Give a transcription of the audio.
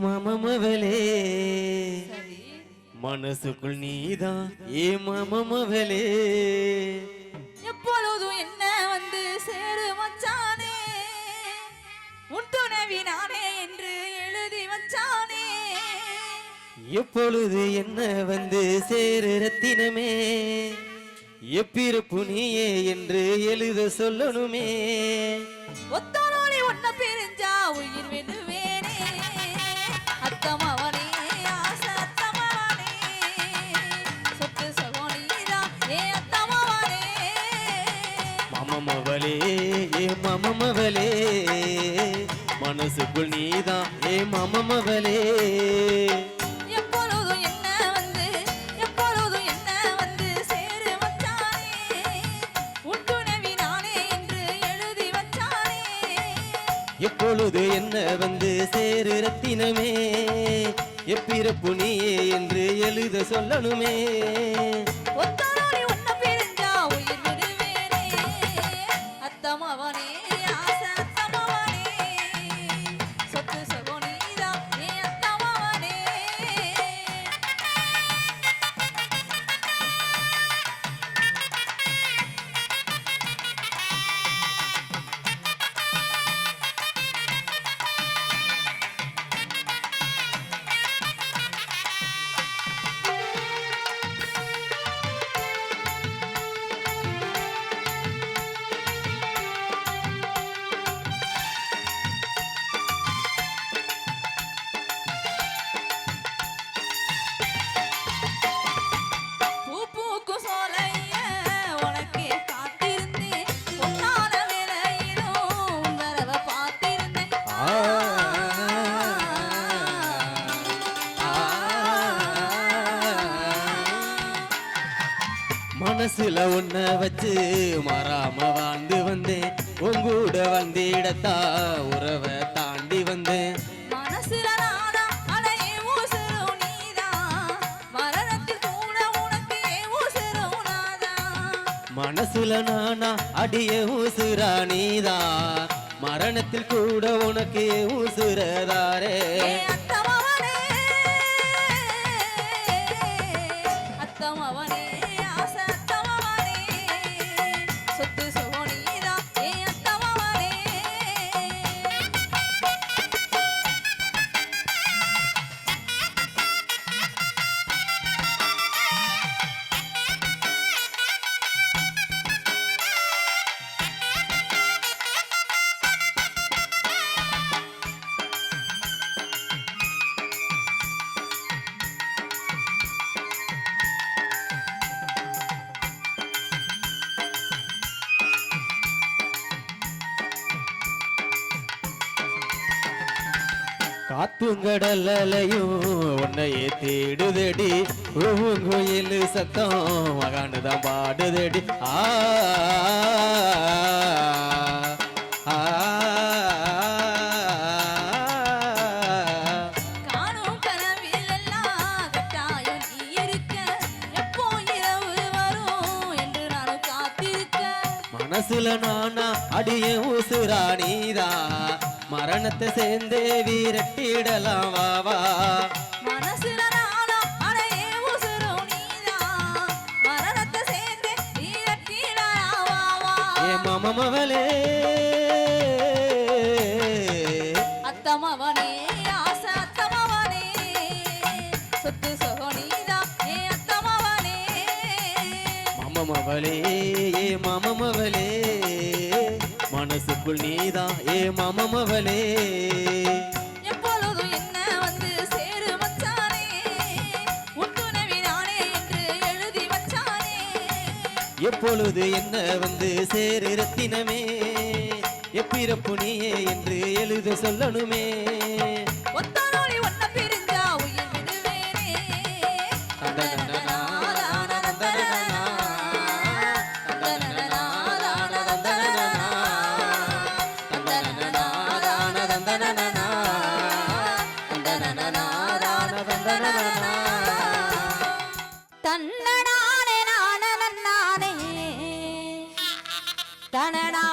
மாமமவளே மனசுக்குள் நீதான் ஏ மாமமவளே எப்பொழுதும் என்ன வந்து சேரு மச்சானே உன் துணைவி நானே என்று எழுதி வச்சானே எப்பொழுது என்ன வந்து சேரு ரத்தினமே எப்பிறப்பு நீயே என்று எழுத சொல்லணுமே ஒத்தனோடி ஒன்ன பிரிஞ்சா உயிர் வெல்லுவேனே அத்தமவனே ஆசை அத்தமவனே சொத்து சகோனிதா ஏ அத்தமவனே மாமமவளே ஏ மாமமவளே மனசுக்குள் நீதான் ஏ மாமமவளே எப்பொழுது என்ன வந்து சேரு ரத்தினமே எப்பிறப்பு நீயே என்று எழுத சொல்லணுமே ஒத்தனோடி ஒன்ன பிரிஞ்சா உயிர் விடுவேனே அத்தமவனே ஆசை அத்தமவனே சொத்து சகோனிதா ஏ அத்தமவனே மனசுல உன்ன வச்சு மாறாம வாழ்ந்து வந்தேன் உங்கூட வந்திடத்தா உறவை தாண்டி வந்தேன் மனசுல நானா அலையே ஊசுரு நீதா மரணத்தில் கூட உனக்கு ஊசுரு நாதா மனசுல நானா அடிய ஊசுரா நீதா மரணத்தில் கூட உனக்கு ஊசுரதாரே அத்தமவனே அத்தமவனே ஆசை அத்தமவனே சொத்து சகோனிதா ஏ அத்தமவனே காத்துங்கடலையும் உன்னையே தேடுதடி கோயில் சத்தம் மகானுதான் பாடுதடி ஆ காணும் கனவில் எல்லாம் கட்டாயம் நீ இருக்க எப்போ இரவு வரும் என்று நானும் காத்திருக்க மனசுல நானா அடிய ஊசுரா நீதா மரணத்தை சேர்ந்தே வீரட்டிடலாம் வாவா மனசுல நானா அலையே ஊசுரு நீதா மரணத்தை சேர்ந்து வீரட்டிடலாவா ஏ மாமமவளே அத்தமவனே ஆசை அத்தமவனே சொத்து சகோனிதா ஏ அத்தமவனே மாமமவளே ஏ மாமமவளே மனசுக்குள் நீதான் ஏ மாமமவளே எப்பொழுதும் என்ன வந்து சேரு மச்சானே உன் துணைவி நானே என்று எழுதி வச்சானே எப்பொழுது என்ன வந்து சேரு ரத்தினமே எப்பிறப்பு நீயே என்று எழுத சொல்லணுமே ஒத்தனோடி ஒன்ன பிரிஞ்சா உயிர் விடுவேனே தந்தனனா, தந்தனனா, தந்தனனா, தந்தனனா, தந்தனனா, தந்தனனா, தந்தனனா, தந்தனனா. தன்னடானே நானே தனடா